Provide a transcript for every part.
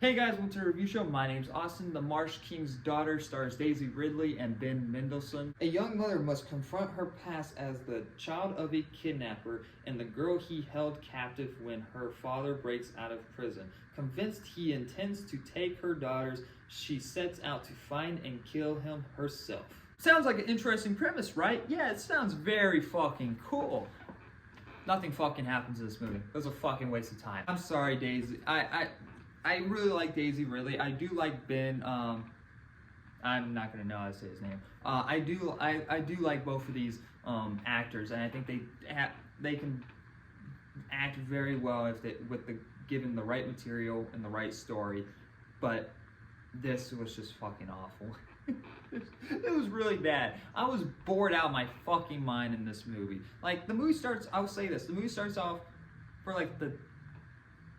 Hey guys, welcome to the review show. My name's Austin. The Marsh King's Daughter stars Daisy Ridley and Ben Mendelsohn. A young mother must confront her past as the child of a kidnapper and the girl he held captive when her father breaks out of prison. Convinced he intends to take her daughters, she sets out to find and kill him herself. Sounds like an interesting premise, right? Yeah, it sounds very fucking cool. Nothing fucking happens in this movie. It was a fucking waste of time. I'm sorry, Daisy. I really like Daisy Ridley. I do like Ben. I'm not gonna know how to say his name. I do like both of these actors, and I think they can act very well if they given the right material and the right story. But this was just fucking awful. It was really bad. I was bored out of my fucking mind in this movie. Like, the movie starts, I'll say this, the movie starts off for like the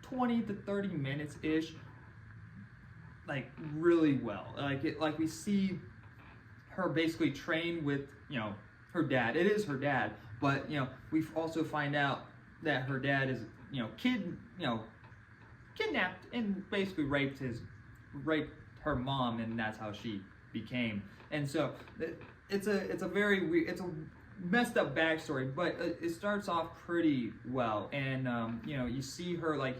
20 to 30 minutes ish, like really well. Like we see her basically train with, her dad. It is her dad, but we also find out that her dad is, kidnapped and basically raped her mom, and that's how she became. And so it's a very weird, it's a messed up backstory, but it starts off pretty well. And you see her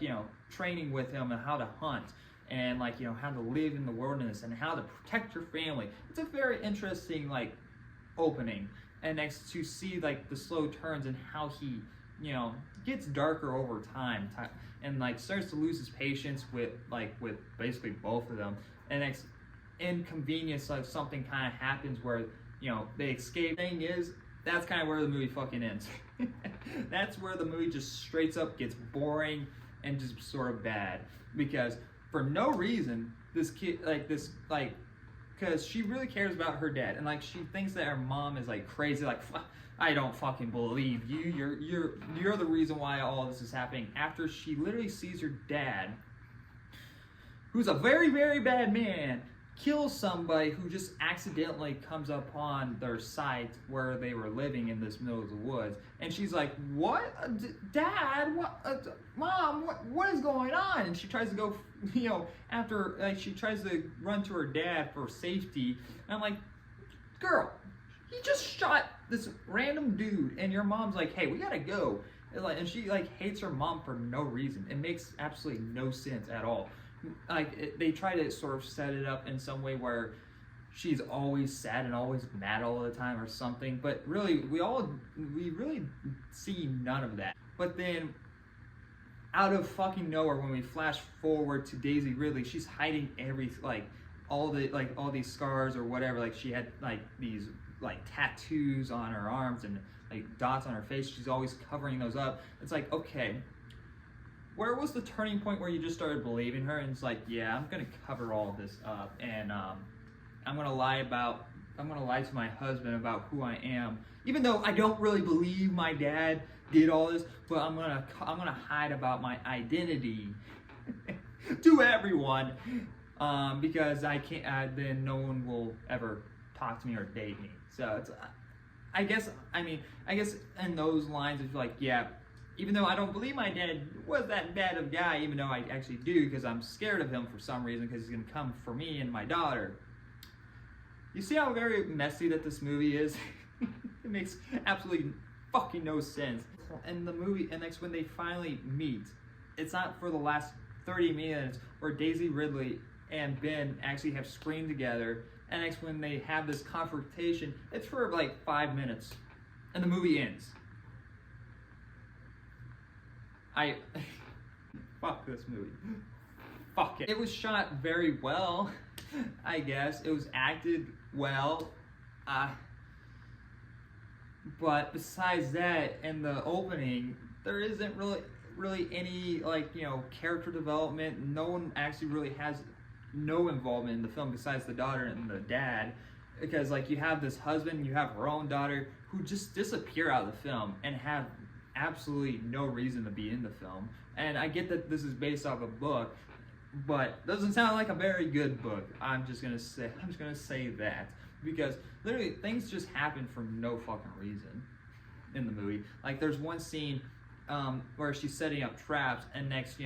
training with him and how to hunt, and how to live in the wilderness and how to protect her family. It's a very interesting opening, and next to see the slow turns and how he gets darker over time, and starts to lose his patience with basically both of them. And next inconvenience of something kind of happens where they escape. Thing is, that's kind of where the movie fucking ends. That's where the movie just straight up gets boring and just sort of bad, because for no reason this kid because she really cares about her dad, and she thinks that her mom is crazy, I don't fucking believe you, you're the reason why all this is happening, after she literally sees her dad, who's a very, very bad man, kills somebody who just accidentally comes upon their site where they were living in this middle of the woods. And she's like, what? Dad? What? Mom? What is going on? And she tries to go, after, she tries to run to her dad for safety. And I'm like, girl, he just shot this random dude, and your mom's like, hey, we gotta go. And she hates her mom for no reason. It makes absolutely no sense at all. They try to sort of set it up in some way where she's always sad and always mad all the time or something, but really we really see none of that. But then out of fucking nowhere, when we flash forward to Daisy Ridley, she's hiding all these scars or whatever. She had these tattoos on her arms and dots on her face. She's always covering those up. It's okay, where was the turning point where you just started believing her? And it's yeah, I'm gonna cover all of this up, and I'm gonna lie to my husband about who I am, even though I don't really believe my dad did all this. But I'm gonna hide about my identity to everyone, because I can't. Then no one will ever talk to me or date me. So it's, I guess in those lines, it's yeah. Even though I don't believe my dad was that bad of a guy, even though I actually do, because I'm scared of him for some reason, because he's going to come for me and my daughter. You see how very messy that this movie is? It makes absolutely fucking no sense. And the movie, and next when they finally meet, it's not for the last 30 minutes where Daisy Ridley and Ben actually have screen together, and next when they have this confrontation, it's for 5 minutes, and the movie ends. Fuck this movie. Fuck it. It was shot very well, I guess. It was acted well. But besides that, in the opening, there isn't really any character development. No one actually really has no involvement in the film besides the daughter and the dad. Because you have this husband, you have her own daughter, who just disappear out of the film and have absolutely no reason to be in the film. And I get that this is based off a book, but doesn't sound like a very good book. I'm just gonna say that, because literally things just happen for no fucking reason in the movie. There's one scene where she's setting up traps, and next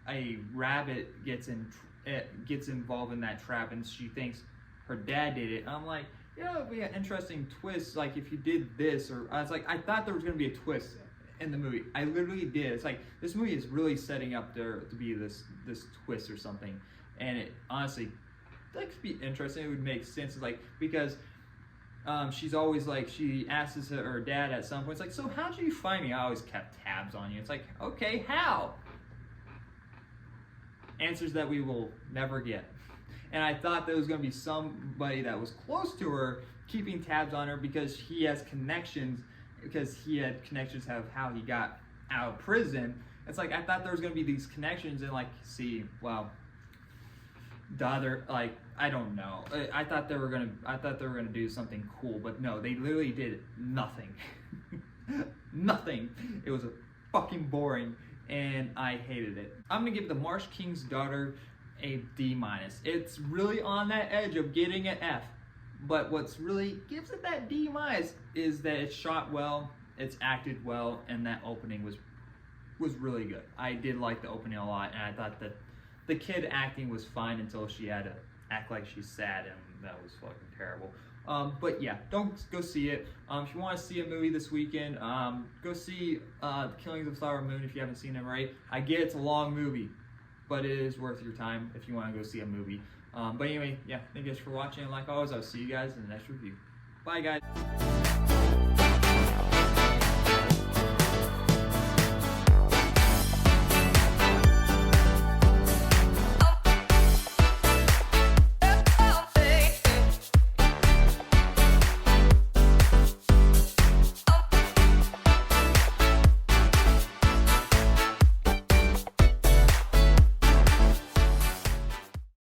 a rabbit gets gets involved in that trap, and she thinks her dad did it. And I'm like, you know, it'd be an interesting twist, like if you did this, or I was like, I thought there was gonna be a twist in the movie. I literally did. It's like this movie is really setting up there to be this twist or something, and it honestly, that could be interesting. It would make sense, it's like because she's always like, she asks her dad at some point, it's like, so how did you find me? I always kept tabs on you. It's like, okay, how? Answers that we will never get. And I thought there was going to be somebody that was close to her keeping tabs on her because he has connections, because he had connections of how he got out of prison. It's like, I thought there was going to be these connections and like, see, well, the other, like, I don't know. I thought they were gonna do something cool, but no, they literally did nothing. Nothing. It was fucking boring, and I hated it. I'm gonna give The Marsh King's Daughter a D-. It's really on that edge of getting an F, but what's really gives it that D- is that it's shot well, it's acted well, and that opening was really good. I did like the opening a lot, and I thought that the kid acting was fine until she had to act like she's sad, and that was fucking terrible. But yeah, don't go see it. If you want to see a movie this weekend, go see The Killings of the Flower Moon if you haven't seen it already. I get it's a long movie, but it is worth your time if you want to go see a movie. But anyway, yeah, thank you guys for watching, and like always, I'll see you guys in the next review. Bye, guys.